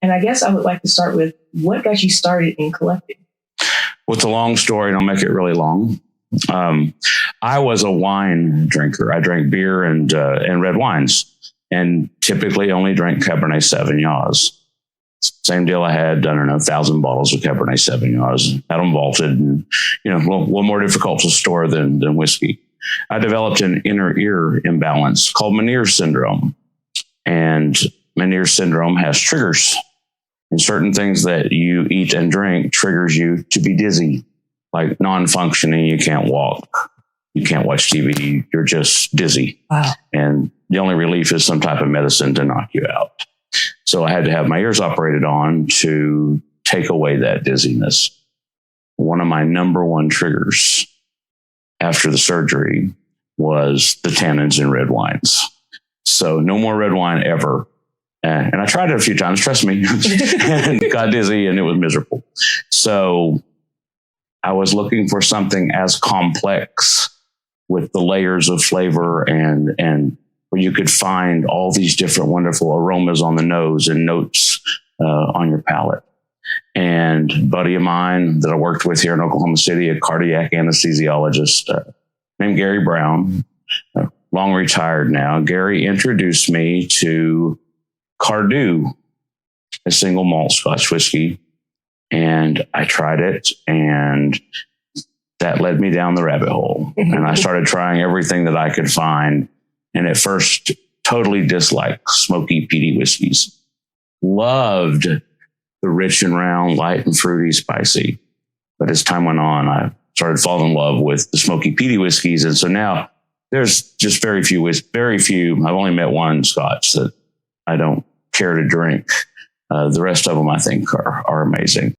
And I guess I would like to start with what got you started in collecting? Well, it's a long story, and I'll make it really long. I was a wine drinker. I drank beer and red wines, and typically only drank Cabernet Sauvignons. Same deal. I had, 1,000 bottles of Cabernet Sauvignons, had them vaulted, and, a little more difficult to store than whiskey. I developed an inner ear imbalance called Meniere syndrome. And Meniere syndrome has triggers. And certain things that you eat and drink triggers you to be dizzy, like non-functioning. You can't walk. You can't watch TV. You're just dizzy. Wow. And the only relief is some type of medicine to knock you out. So I had to have my ears operated on to take away that dizziness. One of my number one triggers after the surgery was the tannins in red wines. So no more red wine ever. And I tried it a few times, trust me, and got dizzy, and it was miserable. So I was looking for something as complex with the layers of flavor and where you could find all these different wonderful aromas on the nose and notes on your palate. And a buddy of mine that I worked with here in Oklahoma City, a cardiac anesthesiologist named Gary Brown, long retired now. Gary introduced me to Cardhu, a single malt Scotch whiskey. And I tried it, and that led me down the rabbit hole. And I started trying everything that I could find. And at first, totally disliked smoky, peaty whiskeys. Loved the rich and round, light and fruity, spicy. But as time went on, I started falling in love with the smoky, peaty whiskeys. And so now there's just very few. I've only met one Scotch that I don't care to drink. The rest of them, I think, are amazing.